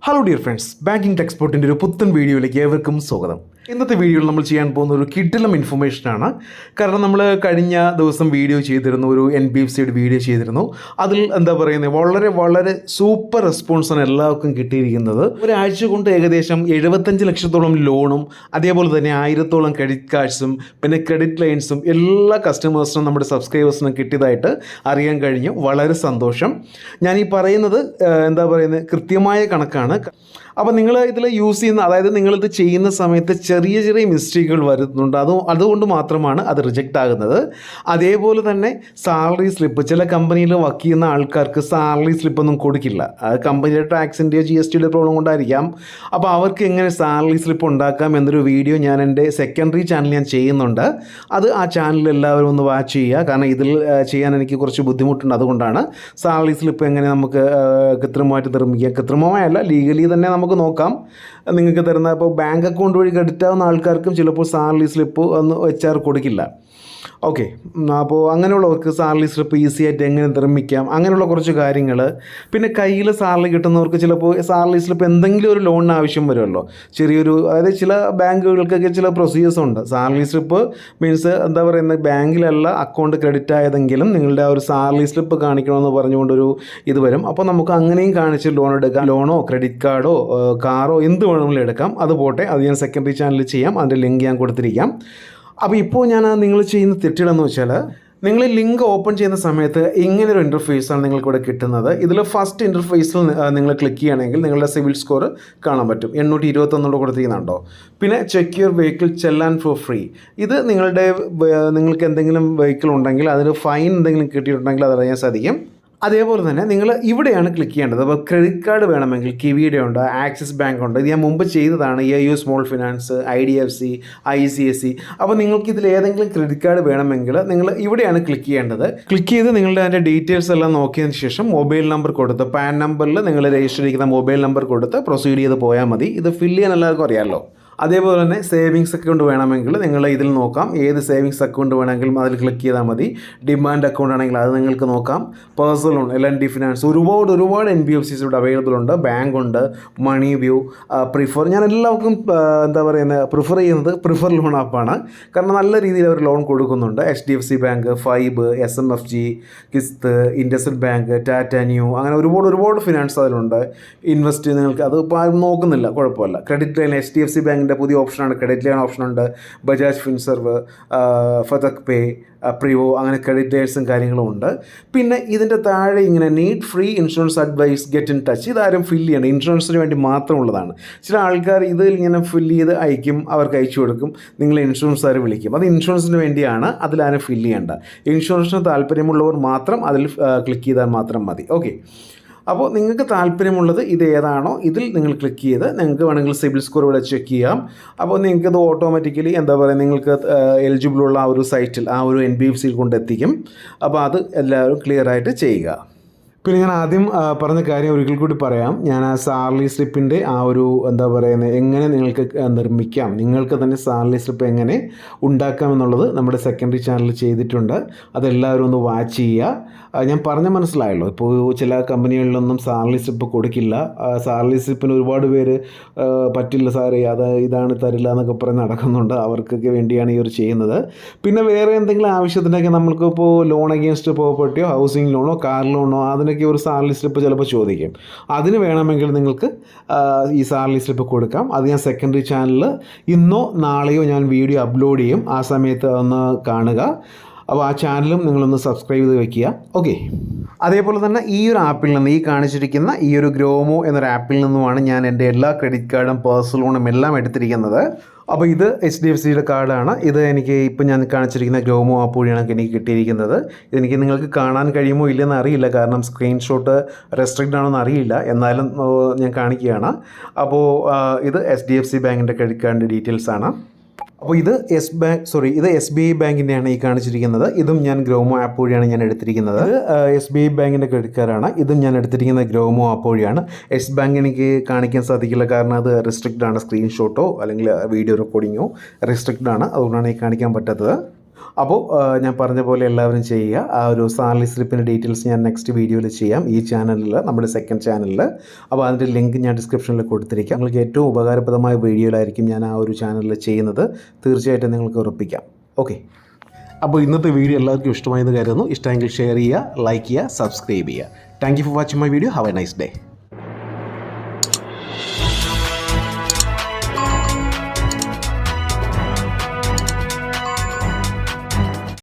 Hello dear friends, banking ടെക്സ്പോർട്ടിൻ്റെ ഒരു പുത്തൻ വീഡിയോയിലേക്ക് ഏവർക്കും സ്വാഗതം. ഇന്നത്തെ വീഡിയോയിൽ നമ്മൾ ചെയ്യാൻ പോകുന്ന ഒരു കിടിലം ഇൻഫർമേഷനാണ്. കാരണം നമ്മൾ കഴിഞ്ഞ ദിവസം വീഡിയോ ചെയ്തിരുന്നു, ഒരു NBFCയുടെ വീഡിയോ ചെയ്തിരുന്നു. അതിൽ എന്താ പറയുന്നത്, വളരെ വളരെ സൂപ്പർ റെസ്പോൺസാണ് എല്ലാവർക്കും കിട്ടിയിരിക്കുന്നത്. ഒരാഴ്ച കൊണ്ട് ഏകദേശം 75 ലക്ഷത്തോളം ലോണും അതേപോലെ തന്നെ 1000-ഓളം ക്രെഡിറ്റ് കാർഡ്സും പിന്നെ ക്രെഡിറ്റ് ലൈൻസും എല്ലാ കസ്റ്റമേഴ്സിനും നമ്മുടെ സബ്സ്ക്രൈബേഴ്സിനും കിട്ടിയതായിട്ട് അറിയാൻ കഴിഞ്ഞു. വളരെ സന്തോഷം. ഞാൻ ഈ പറയുന്നത് എന്താ പറയുന്നത്, കൃത്യമായ കണക്കാണ്. അപ്പോൾ നിങ്ങൾ ഇതിൽ യൂസ് ചെയ്യുന്ന, അതായത് നിങ്ങളിത് ചെയ്യുന്ന സമയത്ത് ചെറിയ ചെറിയ മിസ്റ്റേക്കുകൾ വരുന്നുണ്ട്. അതുകൊണ്ട് മാത്രമാണ് അത് റിജക്റ്റ് ആകുന്നത്. അതേപോലെ തന്നെ സാലറി സ്ലിപ്പ്, ചില കമ്പനിയിൽ വർക്ക് ചെയ്യുന്ന ആൾക്കാർക്ക് സാലറി സ്ലിപ്പൊന്നും കൊടുക്കില്ല. അത് കമ്പനിയുടെ ടാക്സിൻ്റെയോ GSTയുടെ പ്രോബ്ലം കൊണ്ടായിരിക്കാം. അപ്പോൾ അവർക്ക് എങ്ങനെ സാലറി സ്ലിപ്പ് ഉണ്ടാക്കാം എന്നൊരു വീഡിയോ ഞാൻ എൻ്റെ സെക്കൻഡറി ചാനൽ ഞാൻ ചെയ്യുന്നുണ്ട്. അത് ആ ചാനലിൽ എല്ലാവരും ഒന്ന് വാച്ച് ചെയ്യുക. കാരണം ഇതിൽ ചെയ്യാൻ എനിക്ക് കുറച്ച് ബുദ്ധിമുട്ടുണ്ട്. അതുകൊണ്ടാണ് സാലറി സ്ലിപ്പ് എങ്ങനെ നമുക്ക് കൃത്രിമമായിട്ട് നിർമ്മിക്കുക, കൃത്രിമമായല്ല ലീഗലി തന്നെ നമുക്ക് നോക്കാം. നിങ്ങൾക്ക് തരുന്ന ഇപ്പോൾ ബാങ്ക് അക്കൗണ്ട് വഴി ക്രെഡിറ്റ് ആവുന്ന ആൾക്കാർക്കും ചിലപ്പോൾ സാലറി സ്ലിപ്പ് ഒന്ന് HR കൊടുക്കില്ല. ഓക്കെ, അപ്പോൾ അങ്ങനെയുള്ളവർക്ക് സാലറി സ്ലിപ്പ് ഈസി ആയിട്ട് എങ്ങനെ നിർമ്മിക്കാം, അങ്ങനെയുള്ള കുറച്ച് കാര്യങ്ങൾ. പിന്നെ കയ്യിൽ സാലറി കിട്ടുന്നവർക്ക് ചിലപ്പോൾ സാലറി സ്ലിപ്പ് എന്തെങ്കിലും ഒരു ലോണിന് ആവശ്യം വരുമല്ലോ, ചെറിയൊരു, അതായത് ചില ബാങ്കുകൾക്കൊക്കെ ചില പ്രൊസീജിയേഴ്സ് ഉണ്ട്. സാലറി സ്ലിപ്പ് മീൻസ് എന്താ പറയുന്നത്, ബാങ്കിലല്ല അക്കൗണ്ട് ക്രെഡിറ്റ് ആയതെങ്കിലും നിങ്ങളുടെ ആ ഒരു സാലറി സ്ലിപ്പ് കാണിക്കണമെന്ന് പറഞ്ഞുകൊണ്ടൊരു ഇത് വരും. അപ്പോൾ നമുക്ക് അങ്ങനെയും കാണിച്ച് ലോൺ എടുക്കാം. ലോണോ ക്രെഡിറ്റ് കാർഡോ കാറോ എന്ത് വേണമെങ്കിലും എടുക്കാം. അത് പോട്ടെ, അത് ഞാൻ സെക്കൻഡറി ചാനലിൽ ചെയ്യാം. അതിൻ്റെ ലിങ്ക് ഞാൻ കൊടുത്തിരിക്കാം. അപ്പോൾ ഇപ്പോൾ ഞാൻ നിങ്ങൾ ചെയ്യുന്ന തെറ്റുകളെന്ന് വെച്ചാൽ, നിങ്ങൾ ലിങ്ക് ഓപ്പൺ ചെയ്യുന്ന സമയത്ത് ഇങ്ങനൊരു ഇൻ്റർഫേസാണ് നിങ്ങൾക്കിവിടെ കിട്ടുന്നത്. ഇതിൽ ഫസ്റ്റ് ഇൻ്റർഫേസിൽ നിങ്ങൾ ക്ലിക്ക് ചെയ്യുകയാണെങ്കിൽ നിങ്ങളുടെ സിവിൽ സ്കോർ കാണാൻ പറ്റും. 821 കൊടുത്തിരിക്കുന്നുണ്ടോ. പിന്നെ ചെക്ക് യുവർ വെഹിക്കിൾ ചെല്ലാൻ ഫോർ ഫ്രീ. ഇത് നിങ്ങൾക്ക് എന്തെങ്കിലും വെഹിക്കിൾ ഉണ്ടെങ്കിൽ അതിന് ഫൈൻ എന്തെങ്കിലും കിട്ടിയിട്ടുണ്ടെങ്കിൽ അതറിയാൻ സാധിക്കും. അതേപോലെ തന്നെ നിങ്ങൾ ഇവിടെയാണ് ക്ലിക്ക് ചെയ്യേണ്ടത്. അപ്പോൾ ക്രെഡിറ്റ് കാർഡ് വേണമെങ്കിൽ കിവിയുടെ ഉണ്ട്, ആക്സിസ് ബാങ്ക് ഉണ്ട്. ഇത് ഞാൻ മുമ്പ് ചെയ്തതാണ്. AU small finance, IDFC, ICICI. അപ്പോൾ നിങ്ങൾക്ക് ഇതിൽ ഏതെങ്കിലും ക്രെഡിറ്റ് കാർഡ് വേണമെങ്കിൽ നിങ്ങൾ ഇവിടെയാണ് ക്ലിക്ക് ചെയ്യേണ്ടത്. ക്ലിക്ക് ചെയ്ത് നിങ്ങളുടെ അതിൻ്റെ ഡീറ്റെയിൽസ് എല്ലാം നോക്കിയതിന് ശേഷം മൊബൈൽ നമ്പർ കൊടുത്ത്, പാൻ നമ്പറിൽ നിങ്ങൾ രജിസ്റ്റർ ചെയ്യുന്ന മൊബൈൽ നമ്പർ കൊടുത്ത് പ്രൊസീഡ് ചെയ്ത് പോയാൽ മതി. ഇത് ഫില്ല് ചെയ്യാൻ എല്ലാവർക്കും അറിയാമല്ലോ. അതേപോലെ തന്നെ സേവിങ്സ് അക്കൗണ്ട് വേണമെങ്കിൽ നിങ്ങൾ ഇതിൽ നോക്കാം. ഏത് സേവിങ്സ് അക്കൗണ്ട് വേണമെങ്കിലും അതിൽ ക്ലിക്ക് ചെയ്താൽ മതി. ഡിമാൻഡ് അക്കൗണ്ട് ആണെങ്കിൽ അത് നിങ്ങൾക്ക് നോക്കാം. പേഴ്സണൽ ലോൺ, LND ഫിനാൻസ്, ഒരുപാട് NBFCs ഇവിടെ അവൈലബിൾ ഉണ്ട്. ബാങ്ക് ഉണ്ട്, മണി വ്യൂ, പ്രിഫർ. ഞാൻ എല്ലാവർക്കും എന്താ പറയുന്നത്, പ്രിഫർ ചെയ്യുന്നത് പ്രിഫർ ലോൺ ആപ്പാണ്. കാരണം നല്ല രീതിയിൽ അവർ ലോൺ കൊടുക്കുന്നുണ്ട്. HDFC bank, Fibe, SMFG, Kissht, IndusInd bank, Tata Neu, അങ്ങനെ ഒരുപാട് ഫിനാൻസ് അതിലുണ്ട്. ഇൻവെസ്റ്റ് നിങ്ങൾക്ക് അത് ഇപ്പോൾ ആരും നോക്കുന്നില്ല, കുഴപ്പമില്ല. ക്രെഡിറ്റ് ലൈൻ, HDFC ബാങ്കിൻ്റെ പുതിയ ഓപ്ഷനാണ് ക്രെഡിറ്റ് ലൈൻ ഓപ്ഷനുണ്ട്. ബജാജ് ഫിൻസർവ്, ഫതക് പേ, പ്രിവോ, അങ്ങനെ ക്രെഡിറ്റ് ലൈൻസും കാര്യങ്ങളും ഉണ്ട്. പിന്നെ ഇതിൻ്റെ താഴെ ഇങ്ങനെ need free insurance advice, get in touch. ഇതാരും ഫില്ല് ചെയ്യണം, ഇൻഷുറൻസിന് വേണ്ടി മാത്രമുള്ളതാണ്. ചില ആൾക്കാർ ഇതിൽ ഇങ്ങനെ ഫില്ല് ചെയ്ത് അയക്കും, അവർക്ക് അയച്ചു കൊടുക്കും, നിങ്ങൾ ഇൻഷുറൻസുകാർ വിളിക്കും. അത് ഇൻഷുറൻസിന് വേണ്ടിയാണ്, അതിലാരും ഫില്ല് ചെയ്യേണ്ട. ഇൻഷുറൻസിന് താല്പര്യമുള്ളവർ മാത്രം അതിൽ ക്ലിക്ക് ചെയ്താൽ മാത്രം മതി. ഓക്കെ, അപ്പോൾ നിങ്ങൾക്ക് താല്പര്യമുള്ളത് ഇത് ഏതാണോ ഇതിൽ നിങ്ങൾ ക്ലിക്ക് ചെയ്ത് നിങ്ങൾക്ക് വേണമെങ്കിൽ സിബിൽ സ്കോർ ഇവിടെ ചെക്ക് ചെയ്യാം. അപ്പോൾ നിങ്ങൾക്കത് ഓട്ടോമാറ്റിക്കലി എന്താ പറയുക, നിങ്ങൾക്ക് എലിജിബിളുള്ള ആ ഒരു സൈറ്റിൽ, ആ ഒരു NBFCയിൽ കൊണ്ടെത്തിക്കും. അപ്പോൾ അത് എല്ലാവരും ക്ലിയറായിട്ട് ചെയ്യുക. പിന്നെ ഞാൻ ആദ്യം പറഞ്ഞ കാര്യം ഒരിക്കൽ കൂടി പറയാം. ഞാൻ ആ സാലറി സ്ലിപ്പിൻ്റെ ആ ഒരു എന്താ പറയുന്നത്, എങ്ങനെ നിങ്ങൾക്ക് നിർമ്മിക്കാം, നിങ്ങൾക്ക് തന്നെ സാലറി സ്ലിപ്പ് എങ്ങനെ ഉണ്ടാക്കാമെന്നുള്ളത് നമ്മുടെ സെക്കൻഡറി ചാനലിൽ ചെയ്തിട്ടുണ്ട്. അതെല്ലാവരും ഒന്ന് വാച്ച് ചെയ്യുക. ഞാൻ പറഞ്ഞ മനസ്സിലായല്ലോ. ഇപ്പോൾ ചില കമ്പനികളിലൊന്നും സാലറി സ്ലിപ്പ് കൊടുക്കില്ല. സാലറി സ്ലിപ്പിന് ഒരുപാട് പേര് പറ്റില്ല സാറേ, ഇതാണ് തരില്ല എന്നൊക്കെ പറഞ്ഞ് നടക്കുന്നുണ്ട്. അവർക്കൊക്കെ വേണ്ടിയാണ് ഈ ഒരു ചെയ്യുന്നത്. പിന്നെ വേറെ എന്തെങ്കിലും ആവശ്യത്തിനൊക്കെ നമ്മൾക്കിപ്പോൾ ലോൺ അഗെയിൻസ്റ്റ് പ്രോപ്പർട്ടിയോ ഹൗസിംഗ് ലോണോ കാർ ലോണോ അതിനൊക്കെ ഒരു സാലറി സ്ലിപ്പ് ചിലപ്പോൾ ചോദിക്കും. അതിന് വേണമെങ്കിൽ നിങ്ങൾക്ക് ഈ സാലറി സ്ലിപ്പ് കൊടുക്കാം. അത് ഞാൻ സെക്കൻഡറി ചാനലിൽ ഇന്നോ നാളെയോ ഞാൻ വീഡിയോ അപ്ലോഡ് ചെയ്യും. ആ സമയത്ത് ഒന്ന് കാണുക. അപ്പോൾ ആ ചാനലും നിങ്ങളൊന്ന് സബ്സ്ക്രൈബ് ചെയ്ത് വെക്കുക. ഓക്കെ, അതേപോലെ തന്നെ ഈ ഒരു ആപ്പിൽ നിന്ന്, ഈ കാണിച്ചിരിക്കുന്ന ഈ ഒരു ഗ്രോമോ എന്നൊരു ആപ്പിൽ നിന്നുമാണ് ഞാൻ എൻ്റെ എല്ലാ ക്രെഡിറ്റ് കാർഡും പേഴ്സണൽ ലോണും എല്ലാം എടുത്തിരിക്കുന്നത്. അപ്പോൾ ഇത് HDFCയുടെ കാർഡാണ്. ഇത് എനിക്ക് ഇപ്പം ഞാൻ കാണിച്ചിരിക്കുന്ന ഗ്രോമോ ആപ്പ് വഴിയാണ് എനിക്ക് കിട്ടിയിരിക്കുന്നത്. ഇതെനിക്ക് നിങ്ങൾക്ക് കാണാൻ കഴിയുമോ ഇല്ലെന്ന് അറിയില്ല, കാരണം സ്ക്രീൻഷോട്ട് റെസ്ട്രിക്റ്റ് ആണോ എന്ന് അറിയില്ല. എന്നാലും ഞാൻ കാണിക്കുകയാണ്. അപ്പോൾ ഇത് HDFC ബാങ്കിൻ്റെ ക്രെഡിറ്റ് കാർഡിൻ്റെ ഡീറ്റെയിൽസാണ്. അപ്പോൾ ഇത് SBI ബാങ്കിൻ്റെയാണ് ഈ കാണിച്ചിരിക്കുന്നത്. ഇതും ഞാൻ ഗ്രോമോ ആപ്പ് വഴിയാണ് ഞാൻ എടുത്തിരിക്കുന്നത്. SBI ബാങ്കിൻ്റെ ക്രെഡിറ്റ് കാർഡാണ്. ഇതും ഞാൻ എടുത്തിരിക്കുന്നത് ഗ്രോമോ ആപ്പ് വഴിയാണ്. യെസ് ബാങ്ക് എനിക്ക് കാണിക്കാൻ സാധിക്കില്ല, കാരണം അത് റെസ്ട്രിക്റ്റ് ആണ്. സ്ക്രീൻഷോട്ടോ അല്ലെങ്കിൽ വീഡിയോ റെക്കോർഡിങ്ങോ റെസ്ട്രിക്റ്റ് ആണ്. അതുകൊണ്ടാണ് ഈ കാണിക്കാൻ പറ്റാത്തത്. അപ്പോൾ ഞാൻ പറഞ്ഞ പോലെ എല്ലാവരും ചെയ്യുക. ആ ഒരു സാലറി സ്ലിപ്പിൻ്റെ ഡീറ്റെയിൽസ് ഞാൻ നെക്സ്റ്റ് വീഡിയോയിൽ ചെയ്യാം ഈ ചാനലിൽ, നമ്മുടെ സെക്കൻഡ് ചാനലിൽ. അപ്പോൾ അതിൻ്റെ ലിങ്ക് ഞാൻ ഡിസ്ക്രിപ്ഷനിൽ കൊടുത്തിരിക്കാം. നിങ്ങൾക്ക് ഏറ്റവും ഉപകാരപ്രദമായ വീഡിയോയിലായിരിക്കും ഞാൻ ആ ഒരു ചാനലിൽ ചെയ്യുന്നത്. തീർച്ചയായിട്ടും നിങ്ങൾക്ക് ഉറപ്പിക്കാം. ഓക്കെ, അപ്പോൾ ഇന്നത്തെ വീഡിയോ എല്ലാവർക്കും ഇഷ്ടമായെന്ന് കരുതുന്നു. ഇഷ്ടമെങ്കിൽ ഷെയർ ചെയ്യുക, ലൈക്ക് ചെയ്യുക, സബ്സ്ക്രൈബ് ചെയ്യുക. Thank you for watching my video. Have A nice day.